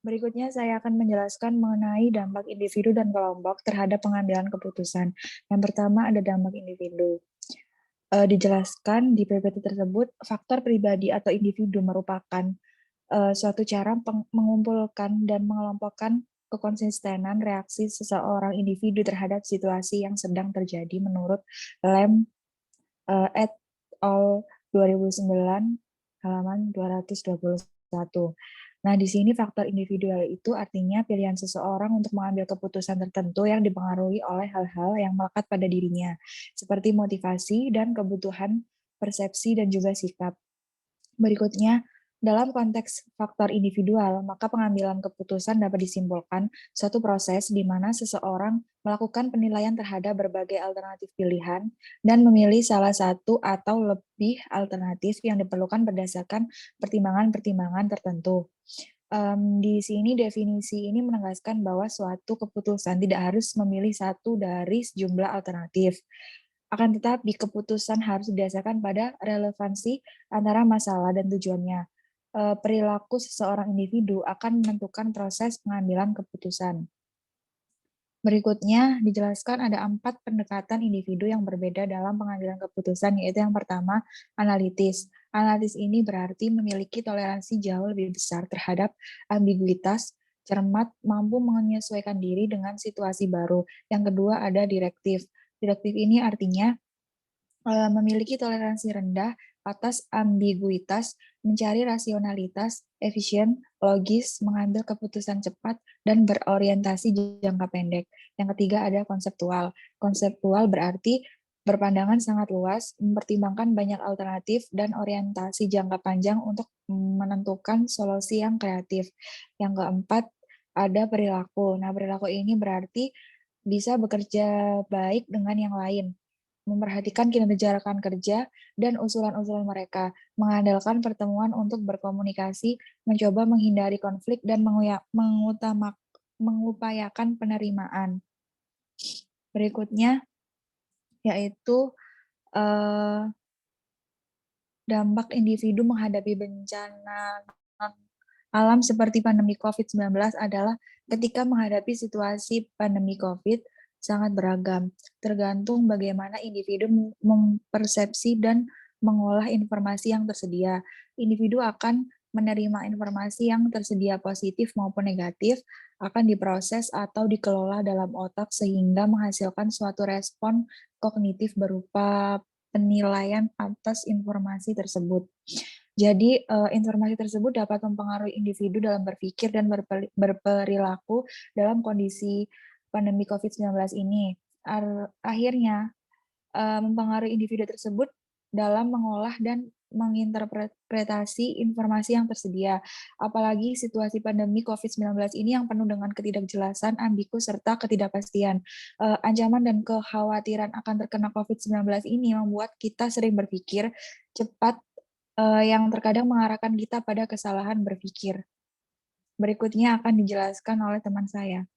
Berikutnya saya akan menjelaskan mengenai dampak individu dan kelompok terhadap pengambilan keputusan. Yang pertama ada dampak individu. Dijelaskan di PPT tersebut, faktor pribadi atau individu merupakan suatu cara mengumpulkan dan mengelompokkan kekonsistenan reaksi seseorang individu terhadap situasi yang sedang terjadi menurut Lem et al. 2009 halaman 221. Nah, di sini faktor individual itu artinya pilihan seseorang untuk mengambil keputusan tertentu yang dipengaruhi oleh hal-hal yang melekat pada dirinya, seperti motivasi dan kebutuhan, persepsi, dan juga sikap. Berikutnya, dalam konteks faktor individual, maka pengambilan keputusan dapat disimpulkan suatu proses di mana seseorang melakukan penilaian terhadap berbagai alternatif pilihan dan memilih salah satu atau lebih alternatif yang diperlukan berdasarkan pertimbangan-pertimbangan tertentu. Di sini definisi ini menegaskan bahwa suatu keputusan tidak harus memilih satu dari sejumlah alternatif. Akan tetapi keputusan harus didasarkan pada relevansi antara masalah dan tujuannya. Perilaku seseorang individu akan menentukan proses pengambilan keputusan. Berikutnya dijelaskan ada 4 pendekatan individu yang berbeda dalam pengambilan keputusan, yaitu yang pertama, analitis. Analitis ini berarti memiliki toleransi jauh lebih besar terhadap ambiguitas, cermat, mampu menyesuaikan diri dengan situasi baru. Yang kedua ada direktif. Direktif ini artinya memiliki toleransi rendah atas ambiguitas, mencari rasionalitas, efisien, logis, mengambil keputusan cepat, dan berorientasi jangka pendek. Yang ketiga ada konseptual. Konseptual berarti berpandangan sangat luas, mempertimbangkan banyak alternatif, dan orientasi jangka panjang untuk menentukan solusi yang kreatif. Yang keempat ada perilaku. Nah, perilaku ini berarti bisa bekerja baik dengan yang lain, memperhatikan kinerja rekan kerja dan usulan-usulan mereka, mengandalkan pertemuan untuk berkomunikasi, mencoba menghindari konflik, dan mengupayakan penerimaan. Berikutnya yaitu eh, dampak individu menghadapi bencana alam seperti pandemi COVID-19 adalah ketika menghadapi situasi pandemi COVID sangat beragam, tergantung bagaimana individu mempersepsi dan mengolah informasi yang tersedia. Individu akan menerima informasi yang tersedia positif maupun negatif, akan diproses atau dikelola dalam otak sehingga menghasilkan suatu respon kognitif berupa penilaian atas informasi tersebut. Jadi, informasi tersebut dapat mempengaruhi individu dalam berpikir dan berperilaku dalam kondisi pandemi COVID-19 ini. Akhirnya, mempengaruhi individu tersebut dalam mengolah dan menginterpretasi informasi yang tersedia. Apalagi situasi pandemi COVID-19 ini yang penuh dengan ketidakjelasan, ambigu, serta ketidakpastian. Ancaman dan kekhawatiran akan terkena COVID-19 ini membuat kita sering berpikir cepat, yang terkadang mengarahkan kita pada kesalahan berpikir. Berikutnya akan dijelaskan oleh teman saya.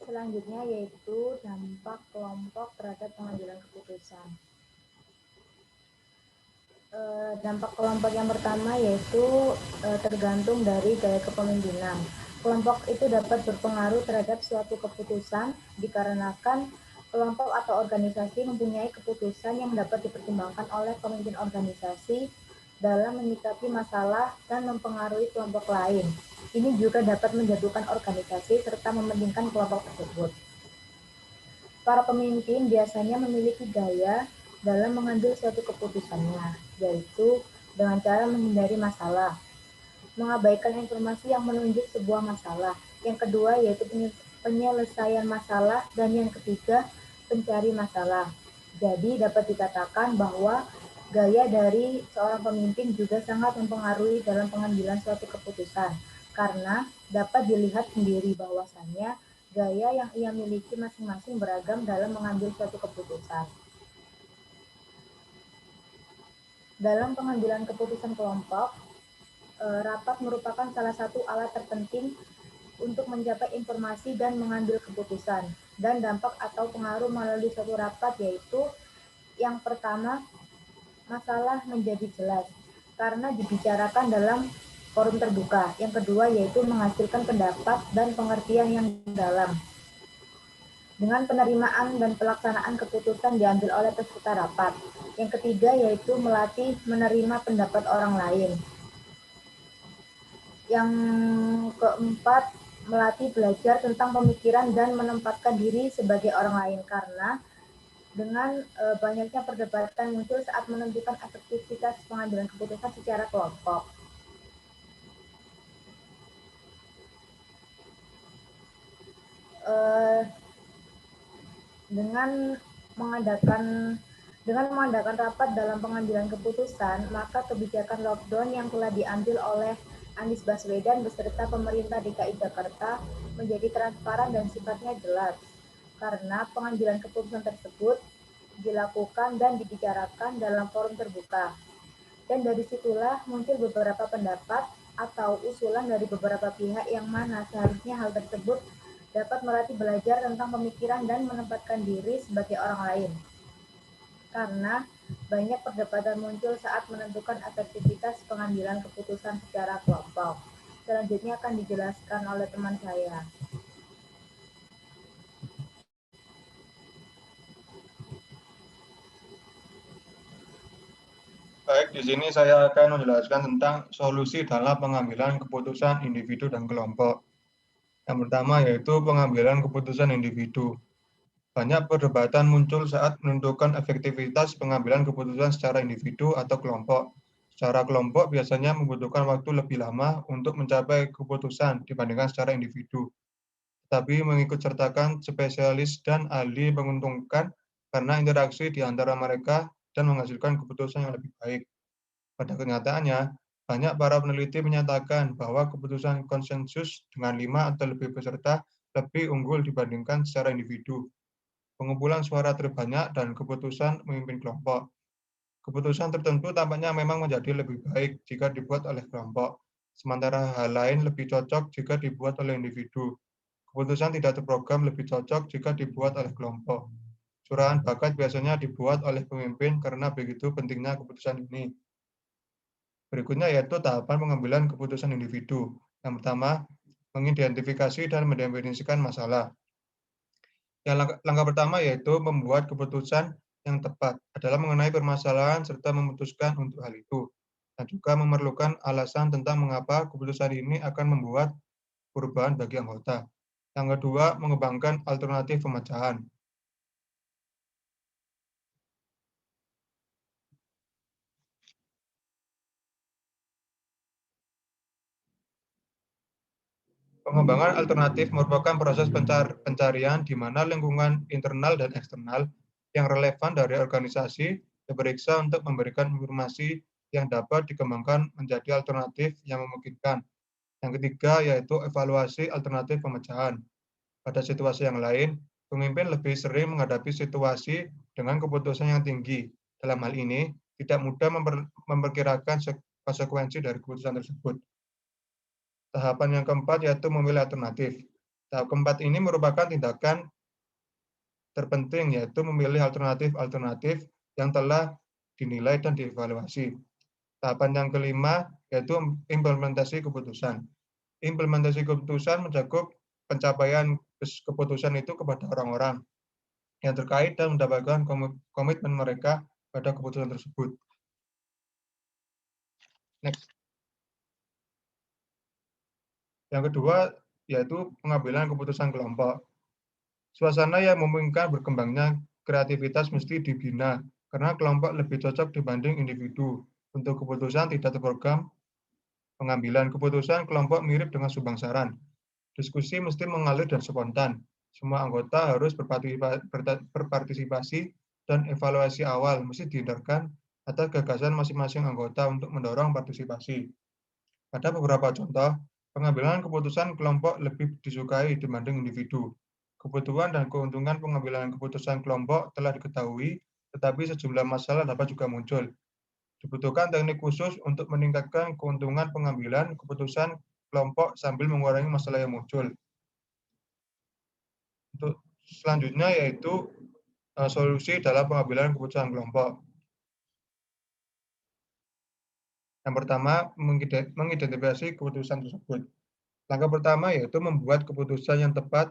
Selanjutnya yaitu dampak kelompok terhadap pengambilan keputusan. Dampak kelompok yang pertama yaitu tergantung dari gaya kepemimpinan. Kelompok itu dapat berpengaruh terhadap suatu keputusan dikarenakan kelompok atau organisasi mempunyai keputusan yang dapat dipertimbangkan oleh pemimpin organisasi dalam menyikapi masalah dan mempengaruhi kelompok lain. Ini juga dapat menjatuhkan organisasi serta mementingkan kelompok tersebut. Para pemimpin biasanya memiliki gaya dalam mengambil suatu keputusannya, yaitu dengan cara menghindari masalah, mengabaikan informasi yang menunjuk sebuah masalah. Yang kedua yaitu penyelesaian masalah, dan yang ketiga pencari masalah. Jadi dapat dikatakan bahwa gaya dari seorang pemimpin juga sangat mempengaruhi dalam pengambilan suatu keputusan, karena dapat dilihat sendiri bahwasannya gaya yang ia miliki masing-masing beragam dalam mengambil suatu keputusan. Dalam pengambilan keputusan kelompok, rapat merupakan salah satu alat terpenting untuk mencapai informasi dan mengambil keputusan. Dan dampak atau pengaruh melalui suatu rapat yaitu yang pertama, masalah menjadi jelas karena dibicarakan dalam forum terbuka. Yang kedua yaitu menghasilkan pendapat dan pengertian yang dalam dengan penerimaan dan pelaksanaan keputusan diambil oleh peserta rapat. Yang ketiga yaitu melatih menerima pendapat orang lain. Yang keempat, melatih belajar tentang pemikiran dan menempatkan diri sebagai orang lain karena dengan banyaknya perdebatan muncul saat menentukan efektivitas pengambilan keputusan secara kelompok. Dengan mengadakan rapat dalam pengambilan keputusan, maka kebijakan lockdown yang telah diambil oleh Anies Baswedan beserta pemerintah DKI Jakarta menjadi transparan dan sifatnya jelas, karena pengambilan keputusan tersebut dilakukan dan dibicarakan dalam forum terbuka. Dan dari situlah muncul beberapa pendapat atau usulan dari beberapa pihak yang mana seharusnya hal tersebut dapat melatih belajar tentang pemikiran dan menempatkan diri sebagai orang lain. Karena banyak perdebatan muncul saat menentukan efektivitas pengambilan keputusan secara kelompok. Selanjutnya akan dijelaskan oleh teman saya. Baik, di sini saya akan menjelaskan tentang solusi dalam pengambilan keputusan individu dan kelompok. Yang pertama yaitu pengambilan keputusan individu. Banyak perdebatan muncul saat menentukan efektivitas pengambilan keputusan secara individu atau kelompok. Secara kelompok biasanya membutuhkan waktu lebih lama untuk mencapai keputusan dibandingkan secara individu. Tetapi mengikut sertakan spesialis dan ahli menguntungkan karena interaksi di antara mereka dan menghasilkan keputusan yang lebih baik. Pada kenyataannya, banyak para peneliti menyatakan bahwa keputusan konsensus dengan 5 atau lebih peserta lebih unggul dibandingkan secara individu. Pengumpulan suara terbanyak dan keputusan memimpin kelompok. Keputusan tertentu tampaknya memang menjadi lebih baik jika dibuat oleh kelompok, sementara hal lain lebih cocok jika dibuat oleh individu. Keputusan tidak terprogram lebih cocok jika dibuat oleh kelompok. Curahan bakat biasanya dibuat oleh pemimpin karena begitu pentingnya keputusan ini. Berikutnya yaitu tahapan pengambilan keputusan individu. Yang pertama, mengidentifikasi dan mendefinisikan masalah. Langkah pertama yaitu membuat keputusan yang tepat adalah mengenai permasalahan serta memutuskan untuk hal itu. Dan juga memerlukan alasan tentang mengapa keputusan ini akan membuat perubahan bagi anggota. Yang kedua, mengembangkan alternatif pemecahan. Pengembangan alternatif merupakan proses pencarian di mana lingkungan internal dan eksternal yang relevan dari organisasi diperiksa untuk memberikan informasi yang dapat dikembangkan menjadi alternatif yang memungkinkan. Yang ketiga yaitu evaluasi alternatif pemecahan. Pada situasi yang lain, pemimpin lebih sering menghadapi situasi dengan keputusan yang tinggi. Dalam hal ini, tidak mudah memperkirakan konsekuensi dari keputusan tersebut. Tahapan yang keempat yaitu memilih alternatif. Tahap keempat ini merupakan tindakan terpenting yaitu memilih alternatif-alternatif yang telah dinilai dan dievaluasi. Tahapan yang kelima yaitu implementasi keputusan. Implementasi keputusan mencakup pencapaian keputusan itu kepada orang-orang yang terkait dan mendapatkan komitmen mereka pada keputusan tersebut. Next. Yang kedua yaitu pengambilan keputusan kelompok. Suasana yang memungkinkan berkembangnya kreativitas mesti dibina, karena kelompok lebih cocok dibanding individu. Untuk keputusan tidak terprogram, pengambilan keputusan kelompok mirip dengan sumbang saran. Diskusi mesti mengalir dan spontan. Semua anggota harus berpartisipasi dan evaluasi awal mesti dihindarkan atas gagasan masing-masing anggota untuk mendorong partisipasi. Pada beberapa contoh, pengambilan keputusan kelompok lebih disukai dibanding individu. Kebutuhan dan keuntungan pengambilan keputusan kelompok telah diketahui, tetapi sejumlah masalah dapat juga muncul. Dibutuhkan teknik khusus untuk meningkatkan keuntungan pengambilan keputusan kelompok sambil mengurangi masalah yang muncul. Untuk selanjutnya yaitu solusi dalam pengambilan keputusan kelompok. Yang pertama, mengidentifikasi keputusan tersebut. Langkah pertama yaitu membuat keputusan yang tepat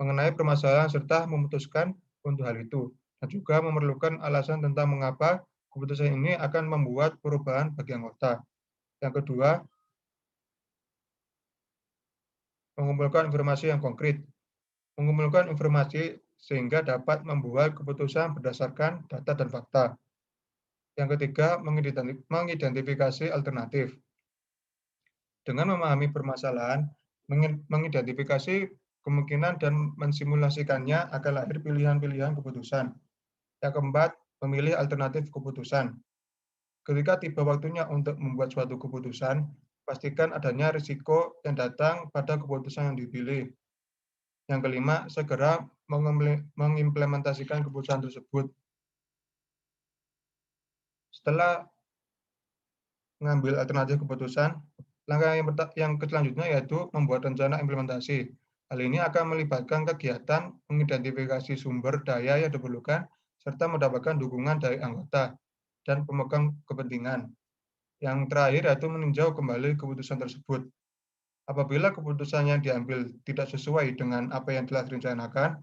mengenai permasalahan serta memutuskan untuk hal itu, dan juga memerlukan alasan tentang mengapa keputusan ini akan membuat perubahan bagi anggota. Yang kedua, mengumpulkan informasi yang konkret. Mengumpulkan informasi sehingga dapat membuat keputusan berdasarkan data dan fakta. Yang ketiga, mengidentifikasi alternatif. Dengan memahami permasalahan, mengidentifikasi kemungkinan dan mensimulasikannya akan lahir pilihan-pilihan keputusan. Yang keempat, memilih alternatif keputusan. Ketika tiba waktunya untuk membuat suatu keputusan, pastikan adanya risiko yang datang pada keputusan yang dipilih. Yang kelima, segera mengimplementasikan keputusan tersebut. Setelah mengambil alternatif keputusan, langkah yang selanjutnya yaitu membuat rencana implementasi. Hal ini akan melibatkan kegiatan mengidentifikasi sumber daya yang diperlukan, serta mendapatkan dukungan dari anggota dan pemegang kepentingan. Yang terakhir yaitu meninjau kembali keputusan tersebut. Apabila keputusan yang diambil tidak sesuai dengan apa yang telah direncanakan,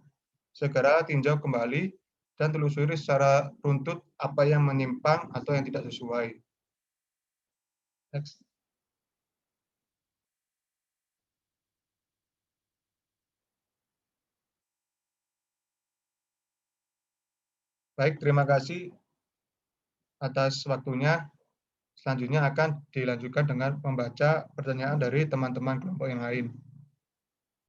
segera tinjau kembali dan telusuri secara runtut apa yang menyimpang atau yang tidak sesuai. Next. Baik, terima kasih atas waktunya. Selanjutnya akan dilanjutkan dengan membaca pertanyaan dari teman-teman kelompok yang lain.